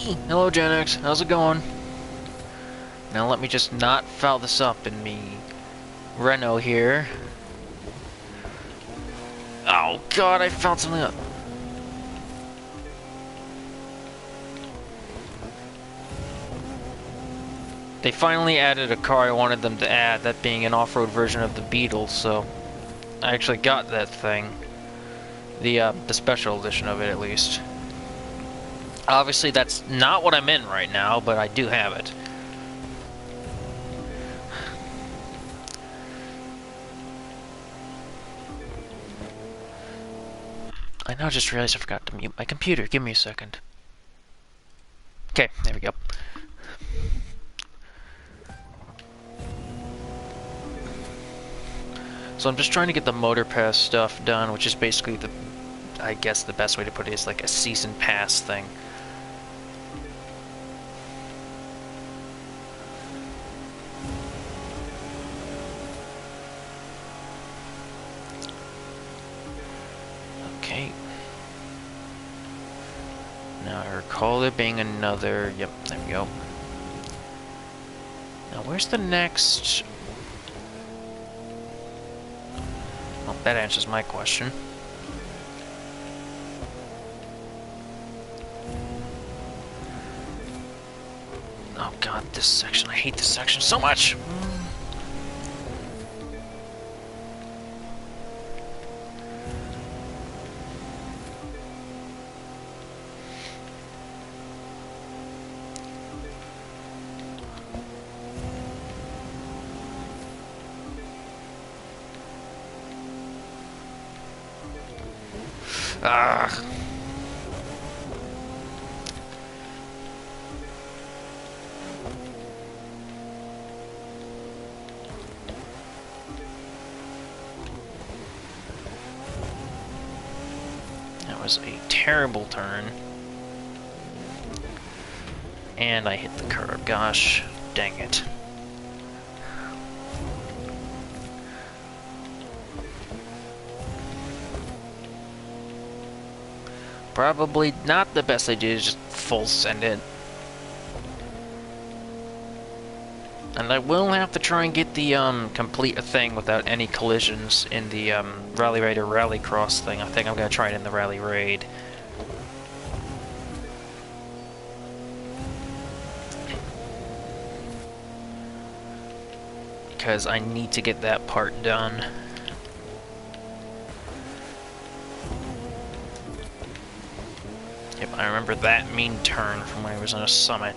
Hello, Gen X. How's it going? Now let me just not foul this up in me Renault here. Oh god, I fouled something up. They finally added a car I wanted them to add, that being an off-road version of the Beetle, so I actually got that thing. The special edition of it, at least. Obviously, that's not what I'm in right now, but I do have it. I now just realized I forgot to mute my computer. Give me a second. Okay, there we go. So I'm just trying to get the Motorpass stuff done, which is basically the, I guess the best way to put it is like a season pass thing. Okay. Now I recall there being another, yep, there we go. Now where's the next? Well, that answers my question. Oh god, this section, I hate this section so much! Ah. That was a terrible turn. And I hit the curb, gosh, dang it. Probably not the best idea to just full send it. And I will have to try and get the, complete a thing without any collisions in the, Rally Raid or Rallycross thing. I think I'm gonna try it in the Rally Raid. Because I need to get that part done. Yep, I remember that mean turn from when I was on a summit.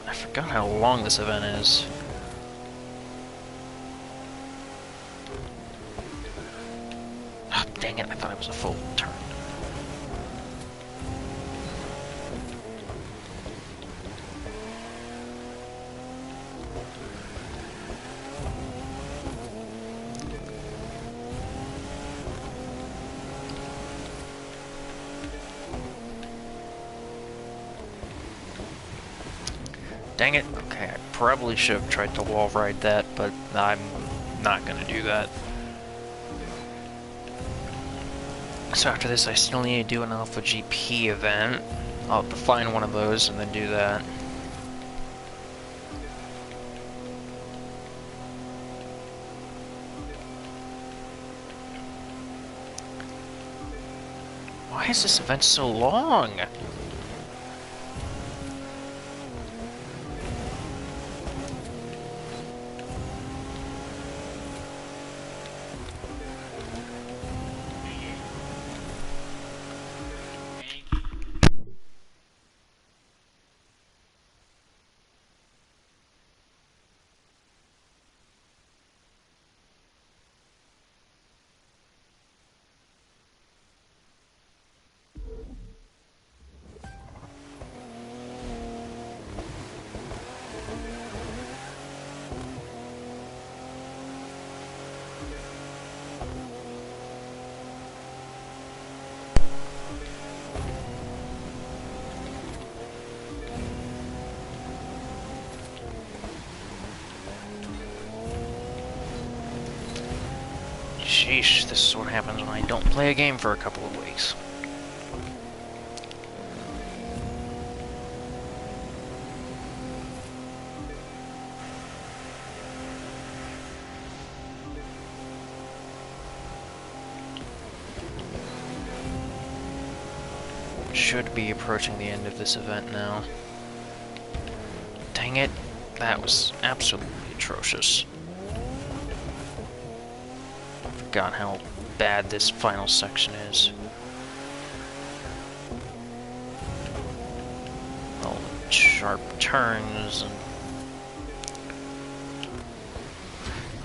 I forgot how long this event is. Oh, dang it, I thought it was a full turn. Dang it. Okay, I probably should have tried to wall ride that, but I'm not gonna do that. So after this, I still need to do an Alpha GP event. I'll have to find one of those and then do that. Why is this event so long? Sheesh, this is what happens when I don't play a game for a couple of weeks. Should be approaching the end of this event now. Dang it, that was absolutely atrocious. Forgot how bad this final section is. All the sharp turns, and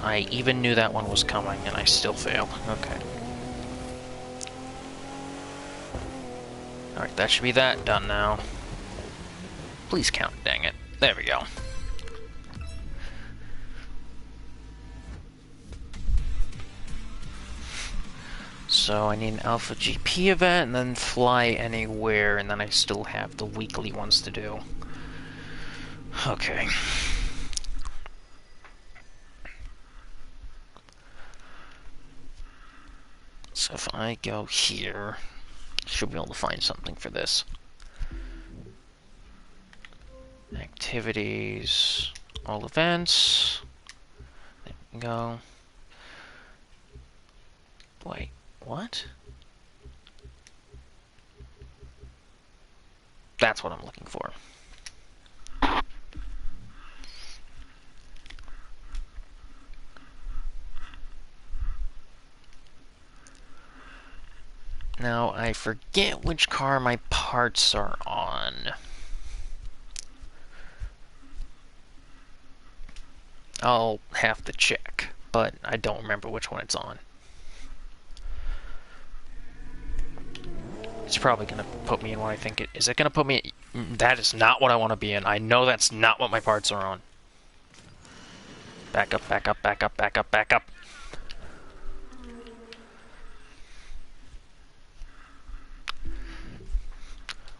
I even knew that one was coming, and I still failed. Okay. Alright, that should be that done now. Please count, dang it. There we go. So I need an Alpha GP event, and then fly anywhere, and then I still have the weekly ones to do. Okay. So if I go here, should be able to find something for this. Activities, all events. There we go. Wait, what? That's what I'm looking for. Now, I forget which car my parts are on. I'll have to check, but I don't remember which one it's on. It's probably going to put me in what I think it is. It going to put me in? That is not what I want to be in. I know that's not what my parts are on. Back up, back up, back up, back up, back up.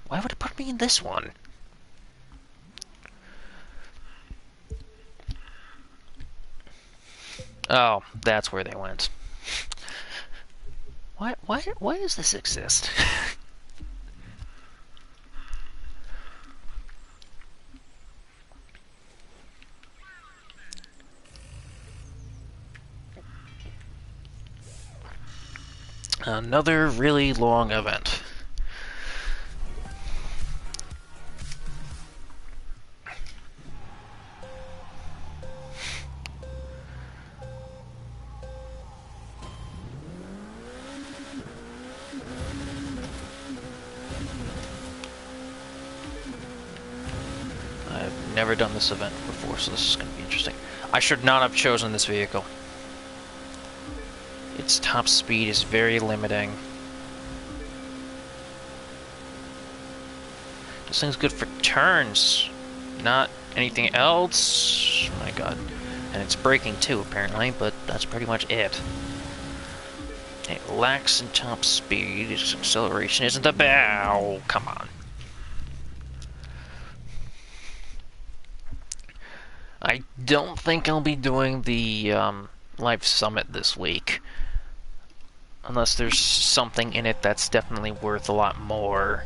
Why would it put me in this one? Oh, that's where they went. Why does this exist? Another really long event. I've never done this event before, so this is going to be interesting. I should not have chosen this vehicle. Its top speed is very limiting. This thing's good for turns, not anything else. My god. And it's braking too, apparently, but that's pretty much it. It lacks in top speed. Its acceleration isn't the best. Oh, come on. I don't think I'll be doing the Live Summit this week. Unless there's something in it that's definitely worth a lot more.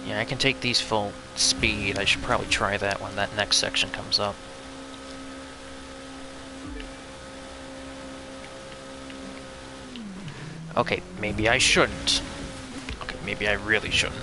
Yeah, I can take these full speed. I should probably try that when that next section comes up. Okay, maybe I shouldn't. Okay, maybe I really shouldn't.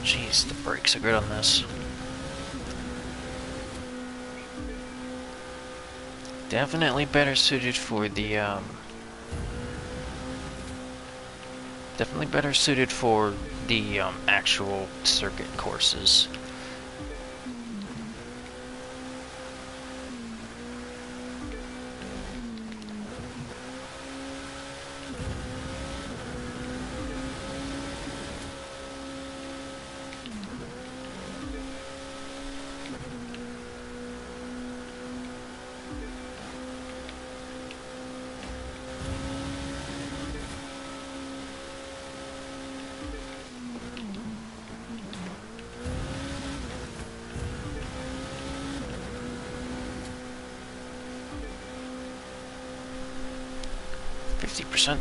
Jeez, the brakes are good on this. Definitely better suited for the, definitely better suited for the, actual circuit courses.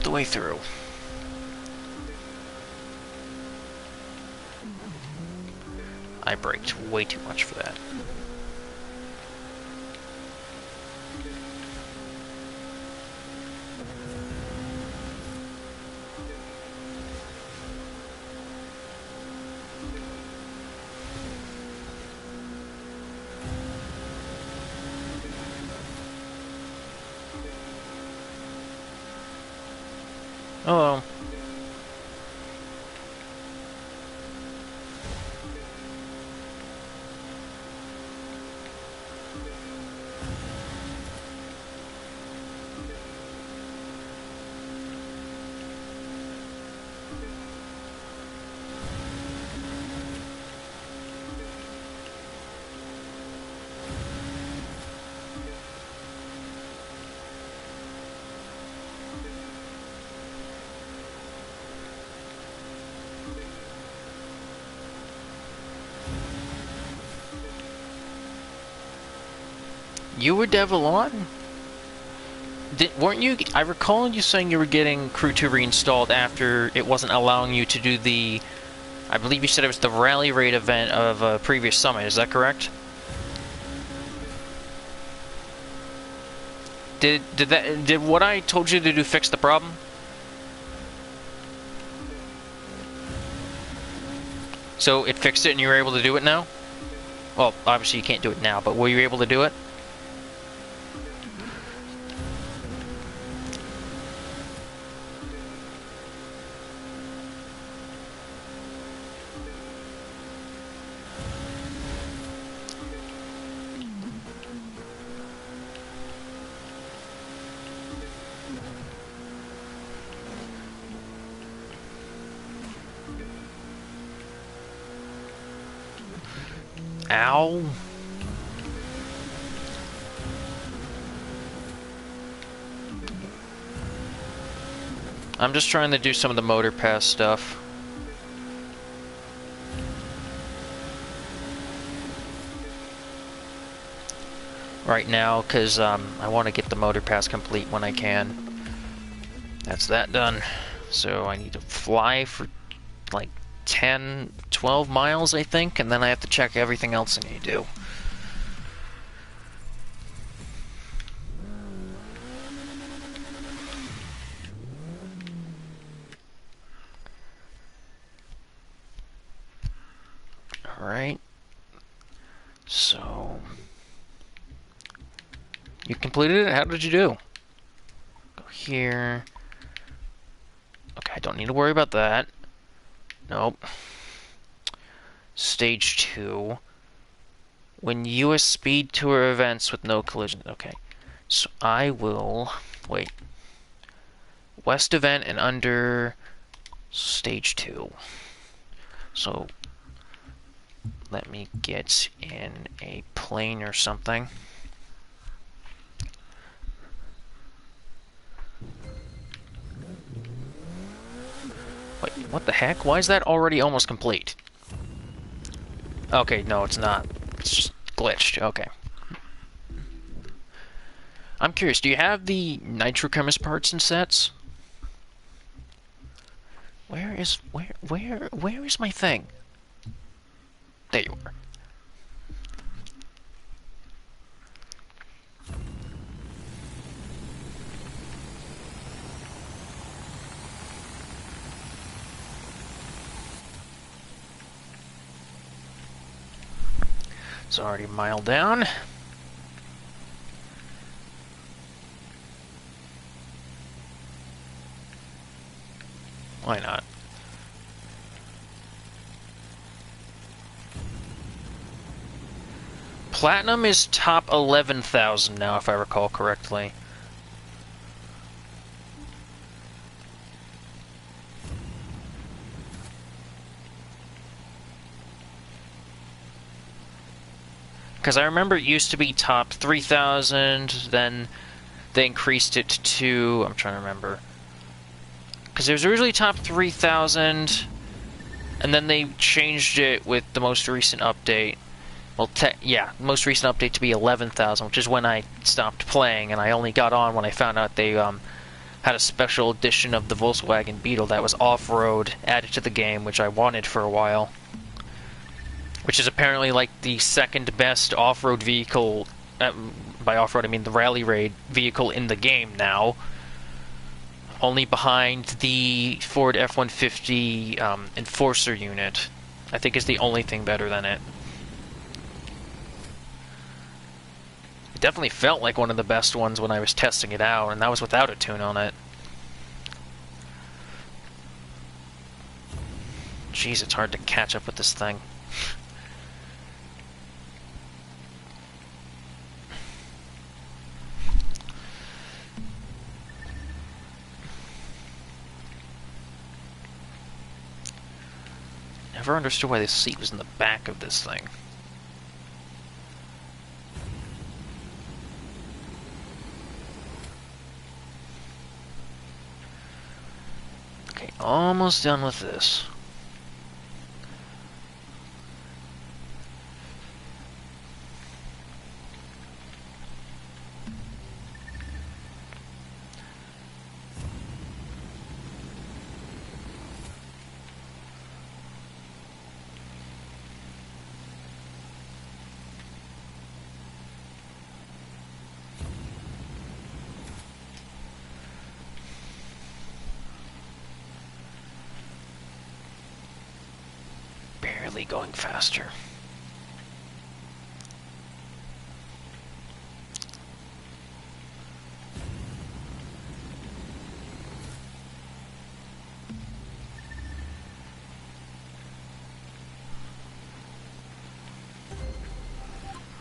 The way through. I braked way too much for that. Hello. You were Devil on? Weren't you? I recall you saying you were getting Crew 2 reinstalled after it wasn't allowing you to do the... I believe you said it was the rally raid event of a previous summit, is that correct? Did what I told you to do fix the problem? So it fixed it and you were able to do it now? Well, obviously you can't do it now, but were you able to do it? Ow. I'm just trying to do some of the Motorpass stuff. Right now, because I want to get the Motorpass complete when I can. That's that done. So I need to fly for like 10, 12 miles, I think, and then I have to check everything else I need to do. Alright. So... you completed it? How did you do? Go here. Okay, I don't need to worry about that. Nope. Stage 2. When US speed tour events with no collision. Okay. So I will... wait. West event and under stage 2. So let me get in a plane or something. Wait, what the heck? Why is that already almost complete? Okay, no, it's not. It's just glitched. Okay. I'm curious, do you have the nitrochemist parts and sets? Where is my thing? There you are. It's already a mile down. Why not? Platinum is top 11,000 now, if I recall correctly. Because I remember it used to be top 3,000, then they increased it to... I'm trying to remember. Because it was originally top 3,000, and then they changed it with the most recent update. Well, yeah, most recent update to be 11,000, which is when I stopped playing, and I only got on when I found out they had a special edition of the Volkswagen Beetle that was off-road added to the game, which I wanted for a while. Which is apparently like the second best off-road vehicle, by off-road I mean the rally raid vehicle in the game now. Only behind the Ford F-150 Enforcer unit. I think is the only thing better than it. It definitely felt like one of the best ones when I was testing it out, and that was without a tune on it. Jeez, it's hard to catch up with this thing. Never understood why this seat was in the back of this thing. Okay, almost done with this. Going faster.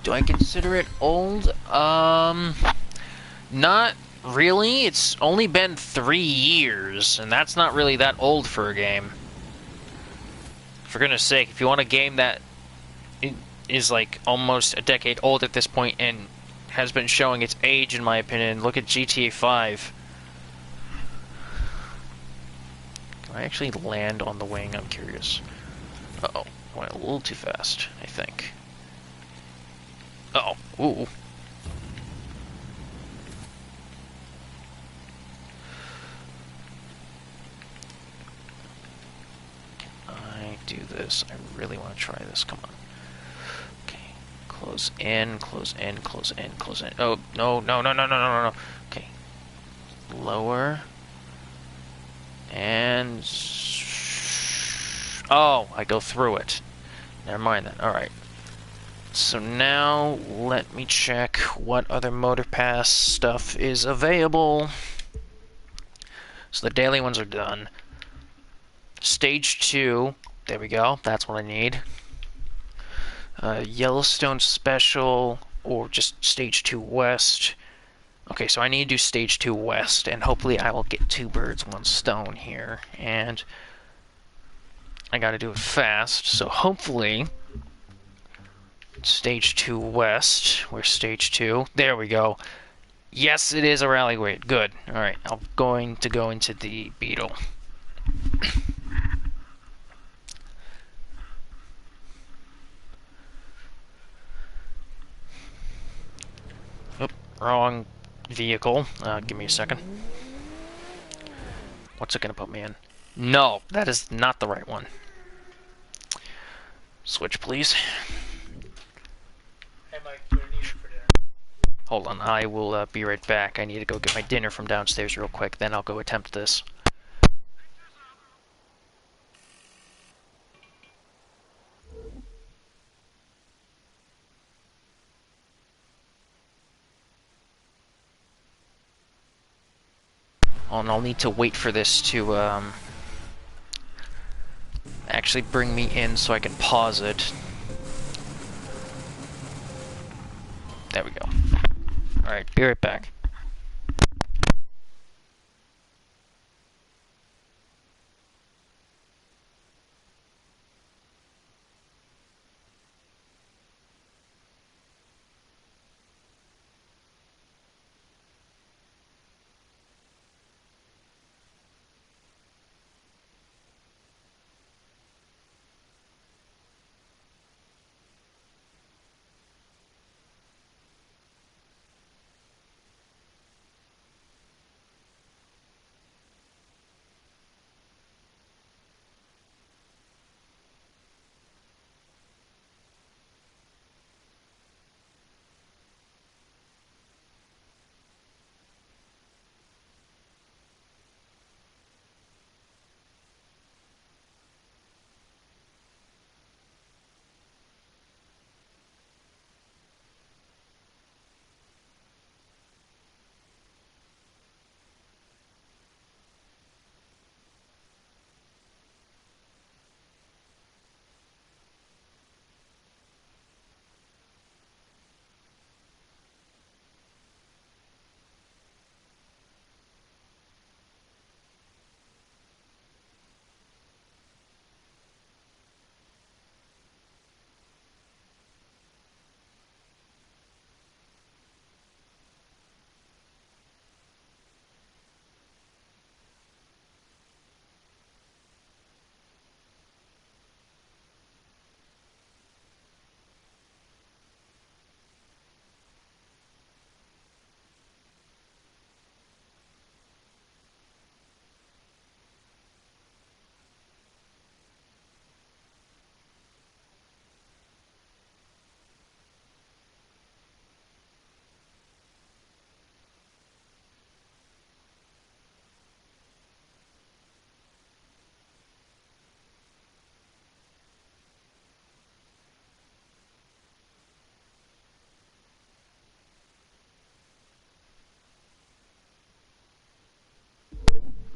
Do I consider it old? Not really. It's only been 3 years, and that's not really that old for a game. For goodness sake, if you want a game that is like almost a decade old at this point and has been showing its age, in my opinion, look at GTA 5. Can I actually land on the wing? I'm curious. Uh-oh. Went a little too fast, I think. Uh-oh. Ooh. Do this. I really want to try this. Come on. Okay. Close in, close in, close in, close in. Oh, no, no, no, no, no, no, no. Okay. Lower. And... oh, I go through it. Never mind then. Alright. So now, let me check what other Motorpass stuff is available. So the daily ones are done. Stage 2... there we go, that's what I need. Yellowstone Special, or just Stage 2 West. Okay, so I need to do Stage 2 West, and hopefully I will get 2 birds, 1 stone here. And I gotta do it fast, so hopefully... Stage 2 West, where's Stage 2? There we go. Yes, it is a rally weight, good. Alright, I'm going to go into the Beetle. Wrong vehicle. Give me a second. What's it gonna put me in? No, that is not the right one. Switch, please. Hey Mike, what do you need for dinner? Hold on, I will be right back. I need to go get my dinner from downstairs real quick, then I'll go attempt this. and I'll need to wait for this to actually bring me in so I can pause it. There we go. Alright, be right back.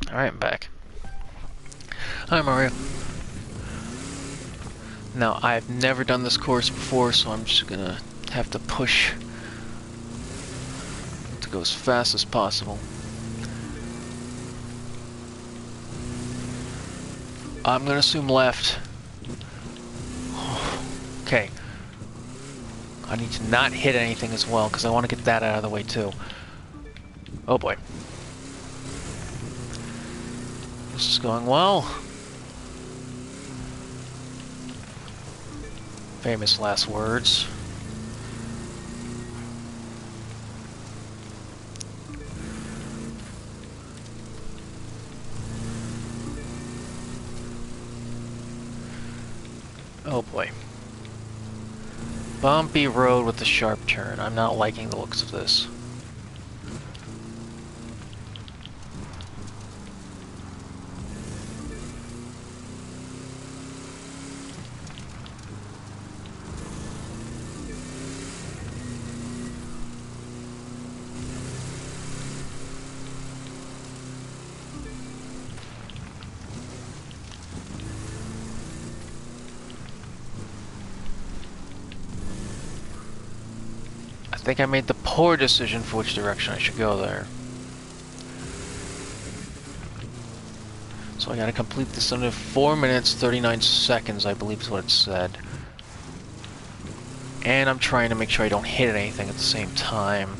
Alright, I'm back. Hi, Mario. Now, I've never done this course before, so I'm just gonna have to push to go as fast as possible. I'm gonna assume left. Okay. I need to not hit anything as well, because I want to get that out of the way too. Oh boy. This is going well. Famous last words. Oh boy. Bumpy road with the sharp turn. I'm not liking the looks of this. I think I made the poor decision for which direction I should go there. So I gotta complete this under 4 minutes, 39 seconds, I believe is what it said. And I'm trying to make sure I don't hit anything at the same time.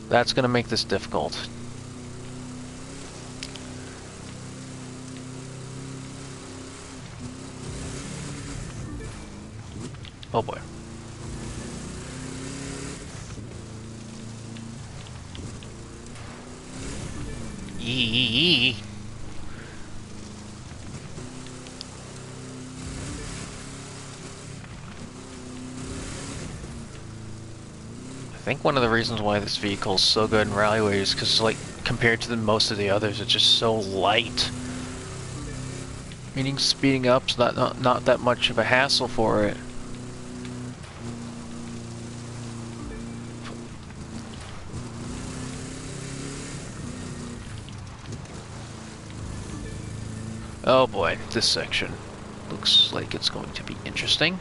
That's gonna make this difficult. Oh boy. Yee. I think one of the reasons why this vehicle is so good in rallyway is because, like, compared to most of the others, it's just so light. Meaning speeding up's not that much of a hassle for it. Oh boy, this section looks like it's going to be interesting.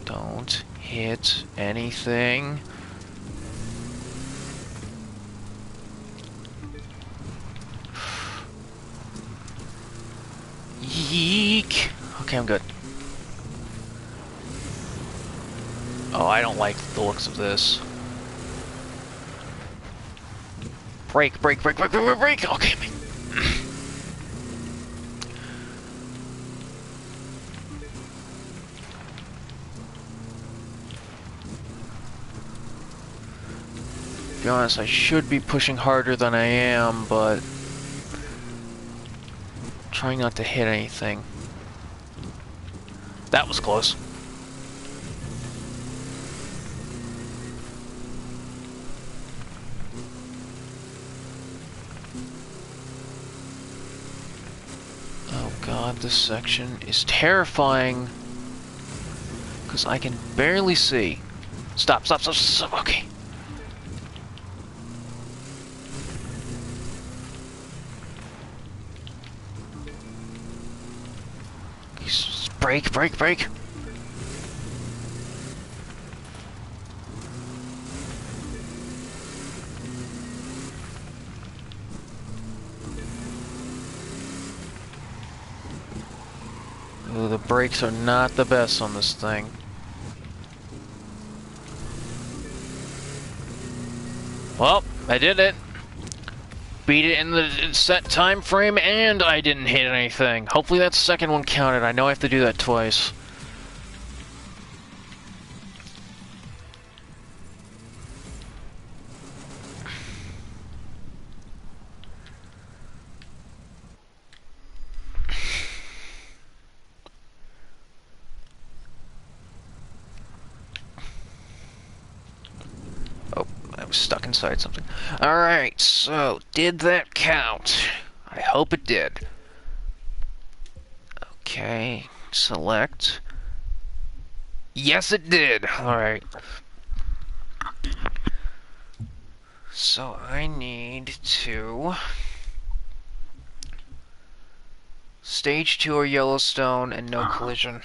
Don't hit anything. Yeek! Okay, I'm good. Oh, I don't like the looks of this. Brake, brake, brake, brake, brake, brake! Okay, to be honest, I should be pushing harder than I am, but trying not to hit anything. That was close. Oh god, this section is terrifying. Because I can barely see. Stop, stop, stop, stop, okay. Brake, brake, brake. Ooh, the brakes are not the best on this thing. Well, I did it. Beat it in the set time frame, and I didn't hit anything. Hopefully that second one counted. I know I have to do that twice. Oh, I was stuck inside something. Alright, so, did that count? I hope it did. Okay, select. Yes, it did! Alright. So, I need to... Stage 2 or Yellowstone and no collision.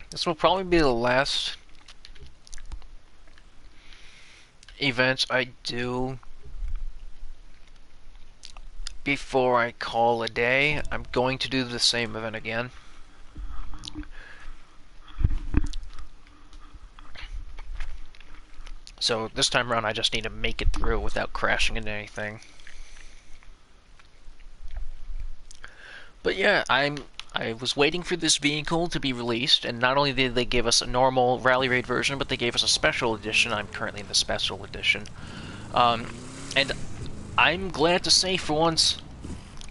This will probably be the last event I do before I call a day. I'm going to do the same event again. So this time around I just need to make it through without crashing into anything. But yeah, I was waiting for this vehicle to be released, and not only did they give us a normal Rally Raid version, but they gave us a special edition. I'm currently in the special edition. And I'm glad to say for once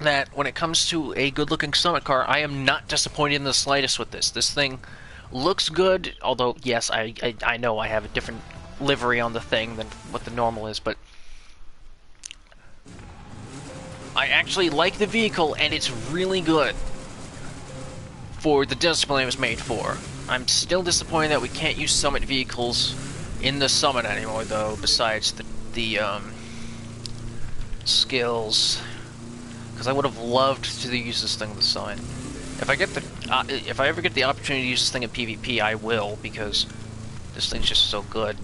that when it comes to a good-looking summit car, I am not disappointed in the slightest with this. This thing looks good, although, yes, I know I have a different livery on the thing than what the normal is, but I actually like the vehicle, and it's really good for the discipline it was made for. I'm still disappointed that we can't use summit vehicles in the summit anymore, though, besides the skills, because I would have loved to use this thing in the summit. If I ever get the opportunity to use this thing in PvP, I will, because this thing's just so good.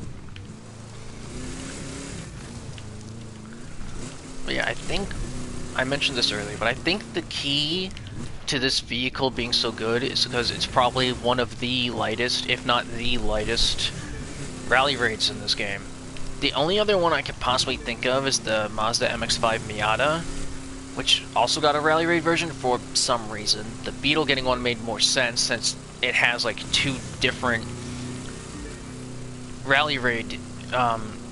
But yeah, I think I mentioned this earlier, but I think the key to this vehicle being so good is because it's probably one of the lightest, if not the lightest, rally raids in this game. The only other one I could possibly think of is the Mazda MX-5 Miata, which also got a rally raid version for some reason. The Beetle getting one made more sense since it has like two different rally raid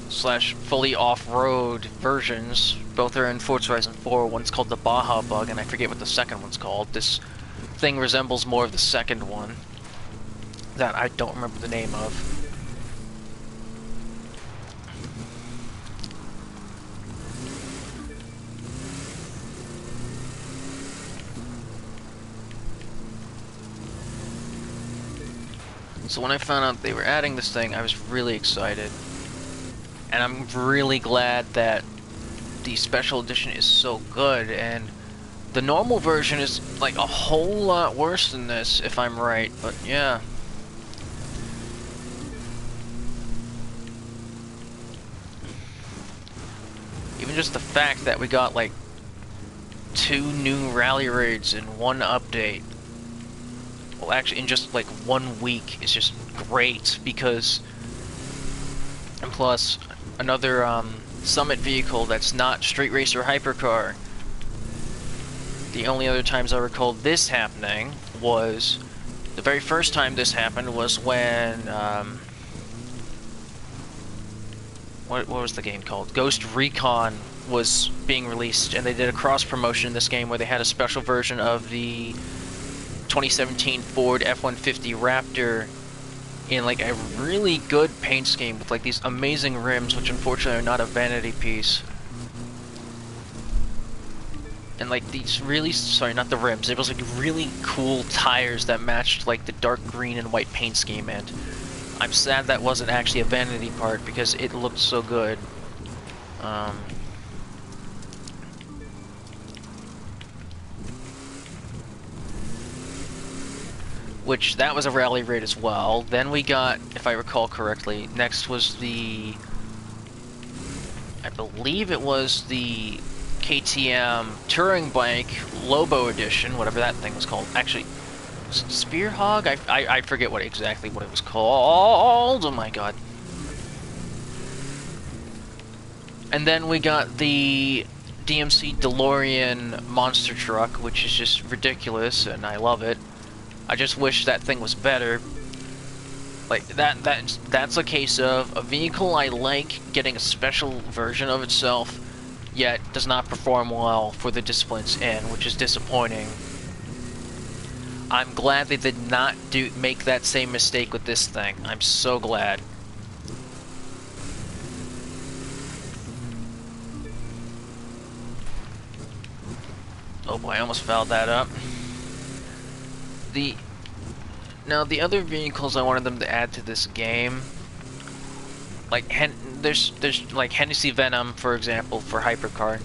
slash fully off-road versions. Both are in Forza Horizon 4. One's called the Baja Bug, and I forget what the second one's called. This thing resembles more of the second one that I don't remember the name of. So when I found out they were adding this thing, I was really excited. And I'm really glad that the special edition is so good, and the normal version is like a whole lot worse than this, if I'm right, but yeah. Even just the fact that we got like 2 new rally raids in one update, well actually in just like 1 week, is just great, because, and plus another Summit vehicle that's not Street Racer Hypercar. The only other times I recall this happening was, the very first time this happened was when, what was the game called? Ghost Recon was being released, and they did a cross-promotion in this game where they had a special version of the 2017 Ford F-150 Raptor in like a really good paint scheme with like these amazing rims, which unfortunately are not a vanity piece. And like these really, sorry, not the rims, it was like really cool tires that matched like the dark green and white paint scheme, and I'm sad that wasn't actually a vanity part because it looked so good. Which, that was a rally raid as well. Then we got, if I recall correctly, next was the, I believe it was the KTM Touring Bike Lobo Edition, whatever that thing was called. Actually, Spearhog? I forget exactly what it was called. Oh my god. And then we got the DMC Delorean monster truck, which is just ridiculous, and I love it. I just wish that thing was better. Like, that's a case of a vehicle I like getting a special version of itself, yet does not perform well for the discipline it's in, which is disappointing. I'm glad they did not make that same mistake with this thing. I'm so glad. Oh boy, I almost fouled that up. Now the other vehicles I wanted them to add to this game, like there's like Hennessy Venom, for example, for Hypercar.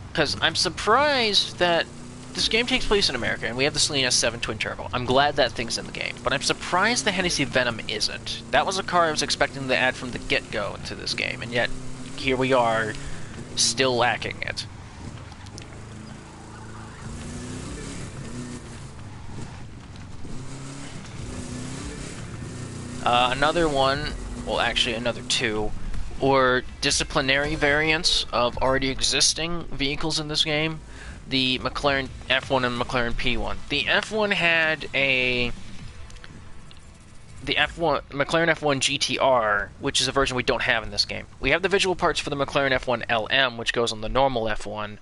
Because I'm surprised that this game takes place in America, and we have the Celine S7 Twin Turbo. I'm glad that thing's in the game, but I'm surprised the Hennessy Venom isn't. That was a car I was expecting to add from the get-go into this game, and yet here we are, still lacking it. Another one, well actually another 2, or disciplinary variants of already existing vehicles in this game. The McLaren F1 and McLaren P1. The F1 had the McLaren F1 Gtr, which is a version we don't have in this game. We have the visual parts for the McLaren F1 LM, which goes on the normal F1,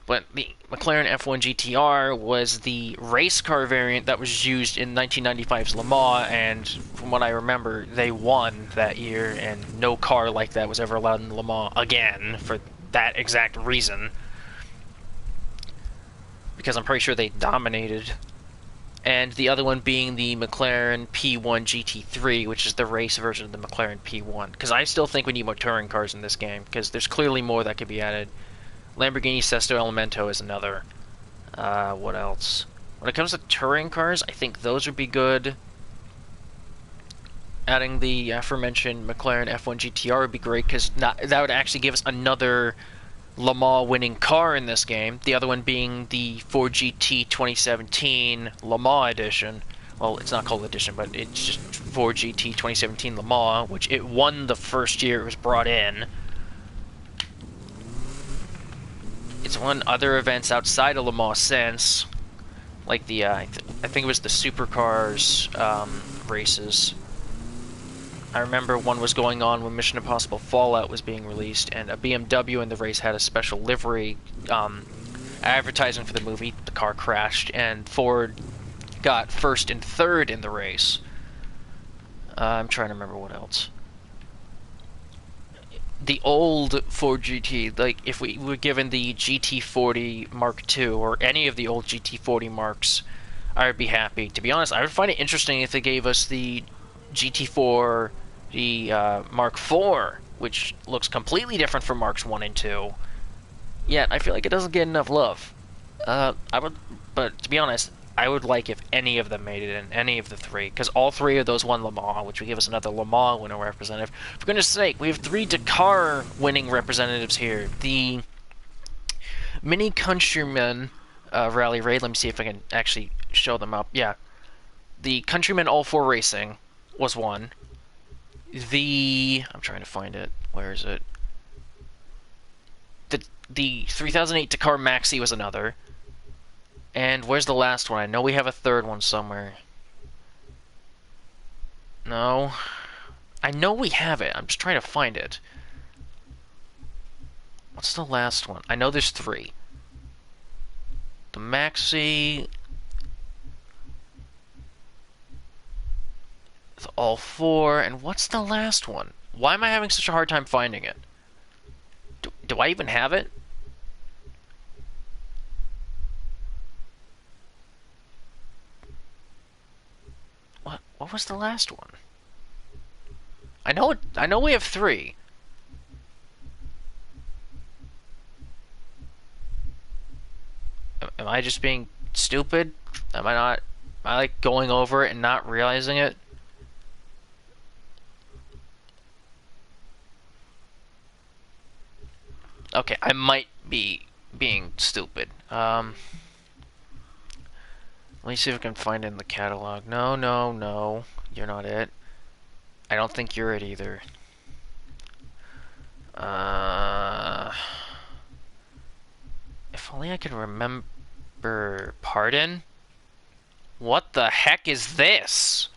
but the McLaren F1 Gtr was the race car variant that was used in 1995's Le Mans, and from what I remember, they won that year, and no car like that was ever allowed in Le Mans again for that exact reason. Because I'm pretty sure they dominated. And the other one being the McLaren P1 GT3, which is the race version of the McLaren P1. Because I still think we need more touring cars in this game, because there's clearly more that could be added. Lamborghini Sesto Elemento is another. What else? When it comes to touring cars, I think those would be good. Adding the aforementioned McLaren F1 GTR would be great, because that would actually give us another Le Mans winning car in this game. The other one being the Ford GT 2017 Le Mans edition. Well, it's not called edition, but it's just Ford GT 2017 Le Mans, which it won the first year it was brought in. It's won other events outside of Le Mans since, like the I think it was the Supercars races. I remember one was going on when Mission Impossible Fallout was being released, and a BMW in the race had a special livery advertising for the movie. The car crashed, and Ford got first and third in the race. I'm trying to remember what else. The old Ford GT, like if we were given the GT40 Mark II, or any of the old GT40 Marks, I would be happy. To be honest, I would find it interesting if they gave us the GT4, the Mark IV, which looks completely different from Marks 1 and 2. Yet, I feel like it doesn't get enough love. But to be honest, I would like if any of them made it in, any of the three, because all three of those won Le Mans, which would give us another Le Mans winning representative. For goodness sake, we have 3 Dakar winning representatives here. The Mini Countryman Rally Raid, let me see if I can actually show them up. Yeah. The Countryman All-4 Racing was one. I'm trying to find it. Where is it? The 3008 Dakar Maxi was another. And where's the last one? I know we have a third one somewhere. No. I know we have it. I'm just trying to find it. What's the last one? I know there's 3. The Maxi... the All-4, and what's the last one? Why am I having such a hard time finding it? Do I even have it? What was the last one? I know we have 3. Am I just being stupid? Am I like going over it and not realizing it? Okay, I might be being stupid. Let me see if I can find it in the catalog. No. You're not it. I don't think you're it either. If only I could remember... Pardon? What the heck is this?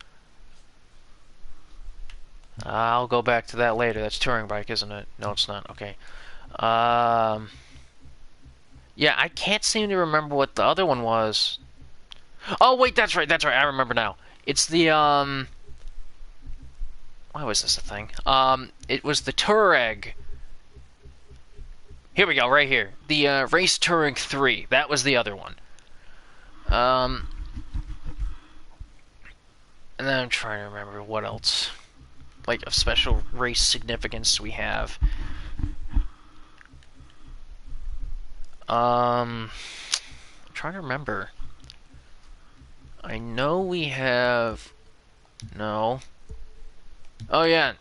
I'll go back to that later. That's Touring Bike, isn't it? No, it's not. Okay. Yeah, I can't seem to remember what the other one was. Oh, wait, that's right. I remember now. It's the, why was this a thing? It was the Touareg. Here we go, right here. The, Race Touring 3. That was the other one. And then I'm trying to remember what else. Like, of special race significance we have. I'm trying to remember. I know we have... No. Oh, yeah.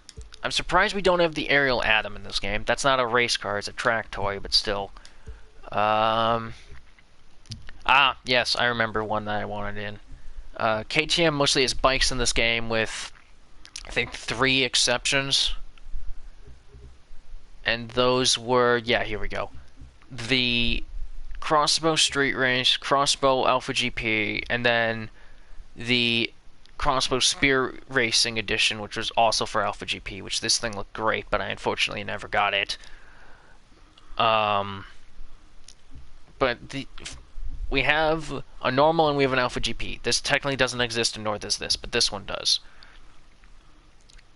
I'm surprised we don't have the Ariel Atom in this game. That's not a race car, it's a track toy, but still. Yes, I remember one that I wanted in. KTM mostly has bikes in this game with, I think, 3 exceptions. And those were... Yeah, here we go. The Crossbow Street Race, Crossbow Alpha GP, and then the Crossbow Spear Racing Edition, which was also for Alpha GP, which this thing looked great, but I unfortunately never got it. But we have a normal and we have an Alpha GP. This technically doesn't exist, and nor does this, but this one does.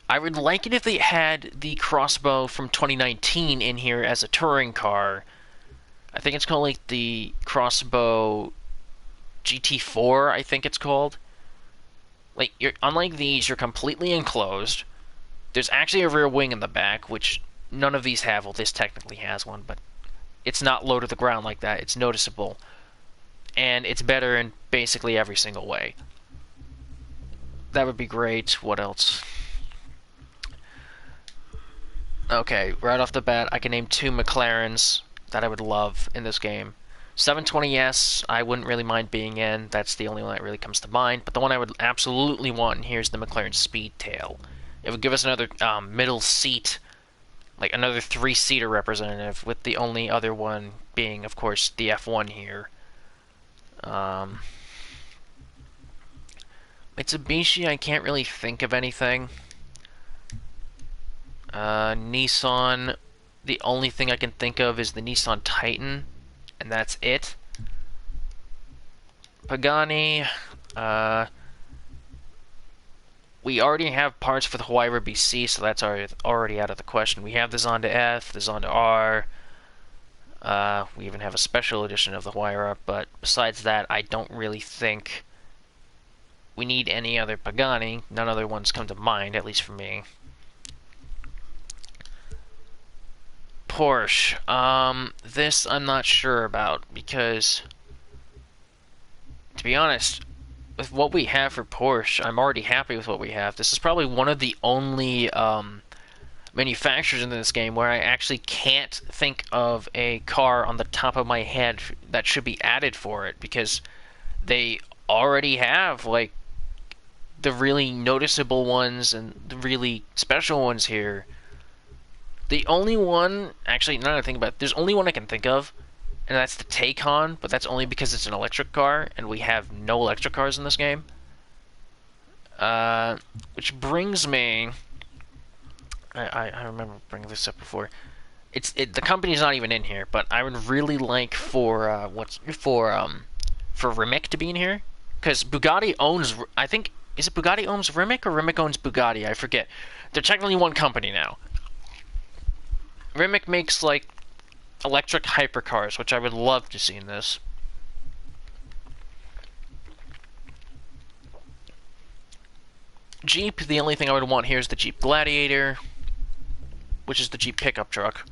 I would like it if they had the Crossbow from 2019 in here as a touring car. I think it's called like the Crossbow GT4, I think it's called. Like, unlike these, you're completely enclosed. There's actually a rear wing in the back, which none of these have. Well, this technically has one, but it's not low to the ground like that. It's noticeable. And it's better in basically every single way. That would be great. What else? Okay, right off the bat, I can name 2 McLarens that I would love in this game. 720S, I wouldn't really mind being in. That's the only one that really comes to mind. But the one I would absolutely want in here is the McLaren Speedtail. It would give us another middle seat, like another 3-seater representative, with the only other one being, of course, the F1 here. Mitsubishi, I can't really think of anything. Nissan, the only thing I can think of is the Nissan Titan, and that's it. Pagani, we already have parts for the Huayra BC, so that's already out of the question. We have the Zonda F, the Zonda R. We even have a special edition of the Huayra, but besides that, I don't really think we need any other Pagani. None other ones come to mind, at least for me. Porsche. This I'm not sure about, because, to be honest, with what we have for Porsche, I'm already happy with what we have. This is probably one of the only manufacturers in this game where I actually can't think of a car on the top of my head that should be added for it, because they already have, like, the really noticeable ones and the really special ones here. The only one, actually, now that I think about it, there's only one I can think of, and that's the Taycan, but that's only because it's an electric car, and we have no electric cars in this game. Which brings me... I remember bringing this up before. The company's not even in here, but I would really like for Rimac to be in here, because Bugatti owns, I think, is it Bugatti owns Rimac or Rimac owns Bugatti? I forget. They're technically one company now. Rimac makes, like, electric hypercars, which I would love to see in this. Jeep, the only thing I would want here is the Jeep Gladiator, which is the Jeep pickup truck.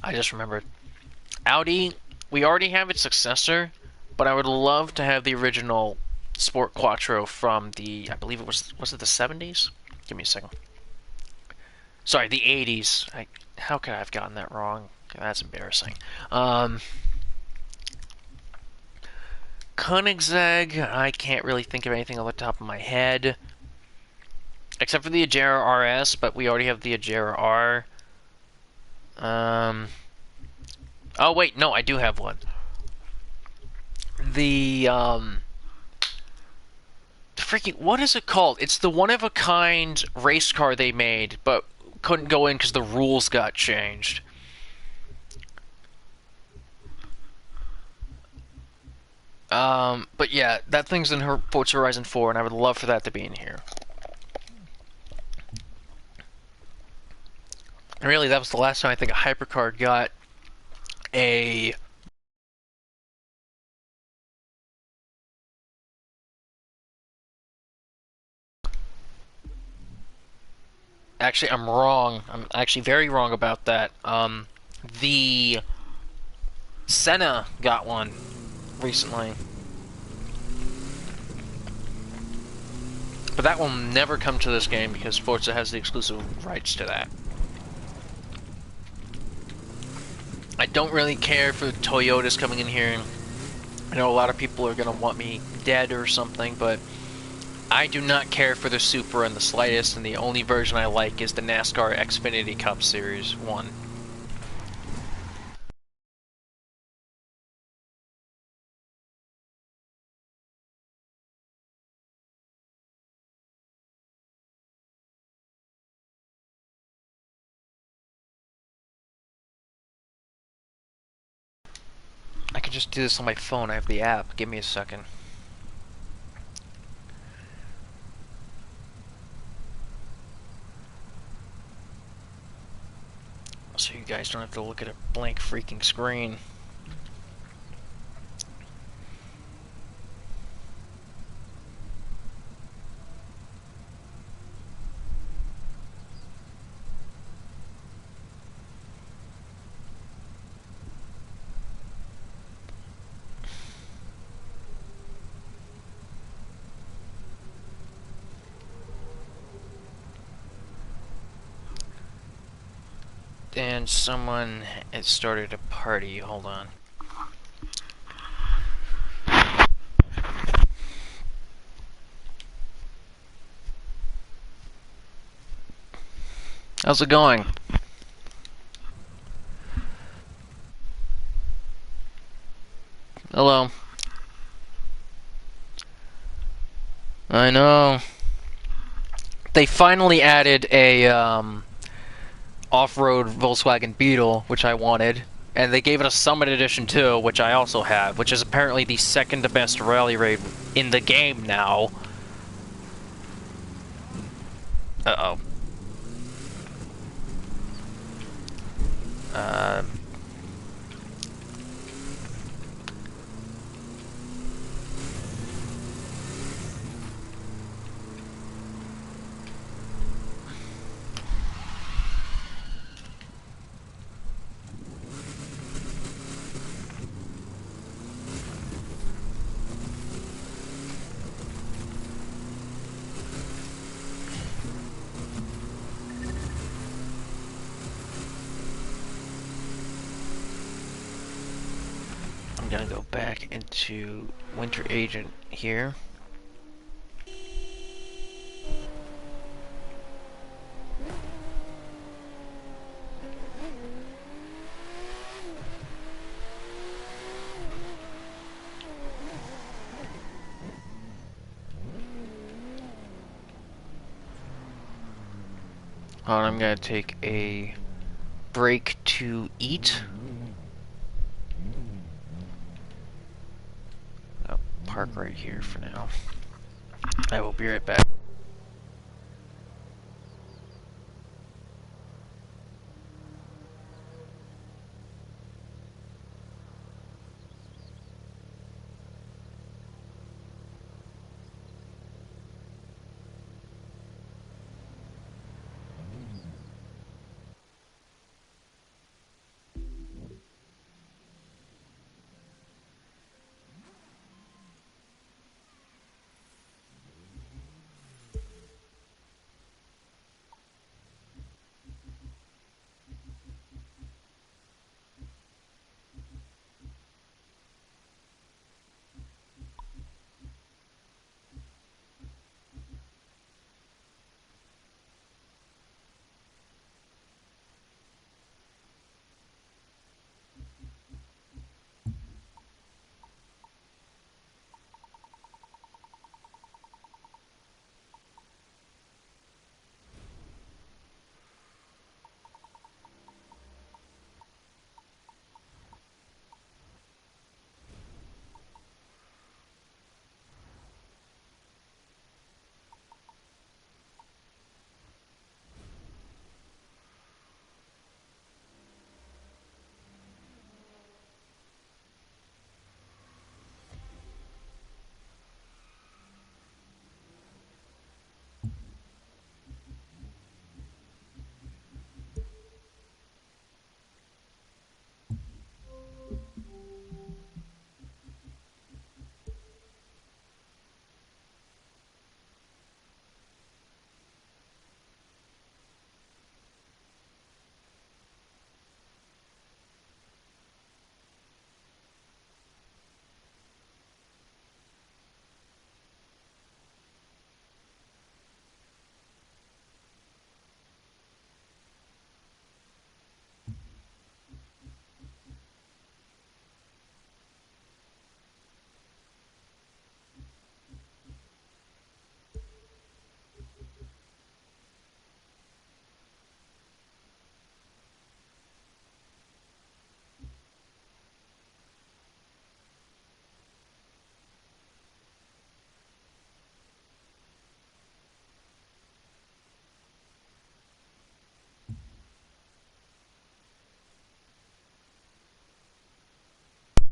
I just remembered. Audi, we already have its successor, but I would love to have the original Sport Quattro from the, I believe it was it the 70s? Give me a second. Sorry, the 80s. How could I have gotten that wrong? That's embarrassing. Koenigsegg, I can't really think of anything on the top of my head. Except for the Agera RS, but we already have the Agera R. Oh, wait, no, I do have one. The, freaking, what is it called? It's the one-of-a-kind race car they made, but couldn't go in because the rules got changed. But yeah, that thing's in Forza Horizon 4, and I would love for that to be in here. And really, that was the last time I think a hypercar got a... Actually, I'm wrong. I'm actually very wrong about that. The Senna got one recently. But that will never come to this game because Forza has the exclusive rights to that. I don't really care for Toyotas coming in here. I know a lot of people are going to want me dead or something, but I do not care for the Supra in the slightest, and the only version I like is the NASCAR Xfinity Cup Series 1. I can just do this on my phone. I have the app. Give me a second. So you guys don't have to look at a blank freaking screen. And someone had started a party. Hold on. How's it going? Hello. I know. They finally added a off-road Volkswagen Beetle, which I wanted, and they gave it a Summit Edition too, which I also have, which is apparently the second best rally raid in the game now. Uh-oh. back into Winter Agent here. I'm gonna take a break to eat. I'll park right here for now. I will be right back.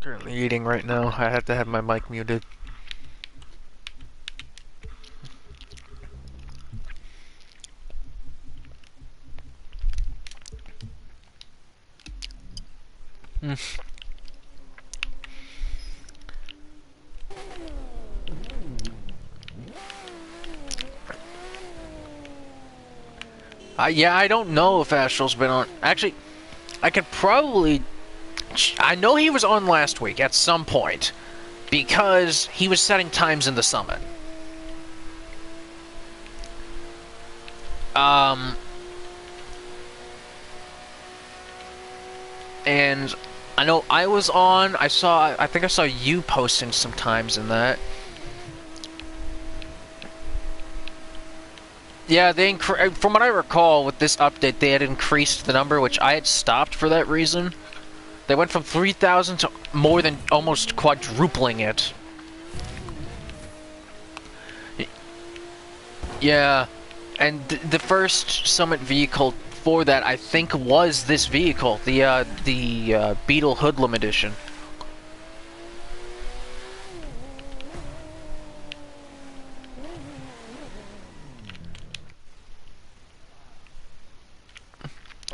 Currently eating right now. I have to have my mic muted. Yeah, I don't know if Astral's been on. Actually, I could probably. I know he was on last week at some point because he was setting times in the summit. And I know I was on. I think I saw you posting some times in that. Yeah, from what I recall, with this update, they had increased the number, which I had stopped for that reason. They went from 3,000 to more than almost quadrupling it. Yeah, and the first summit vehicle for that, I think, was this vehicle, the Beetle Hoodlum Edition.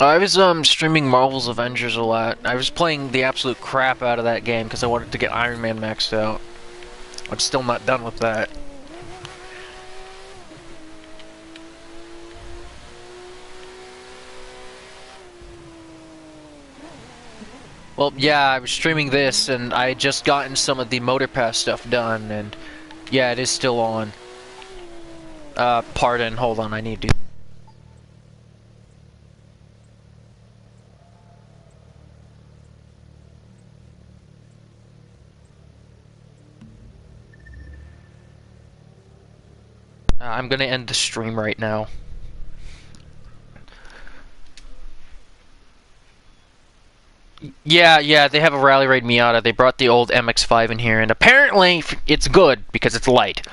I was streaming Marvel's Avengers a lot. I was playing the absolute crap out of that game because I wanted to get Iron Man maxed out. I'm still not done with that. Well, yeah, I was streaming this, and I had just gotten some of the Motorpass stuff done, and yeah, it is still on. Pardon, hold on, I need to... I'm gonna end the stream right now. Yeah, they have a Rally Raid Miata. They brought the old MX-5 in here, and apparently it's good because it's light.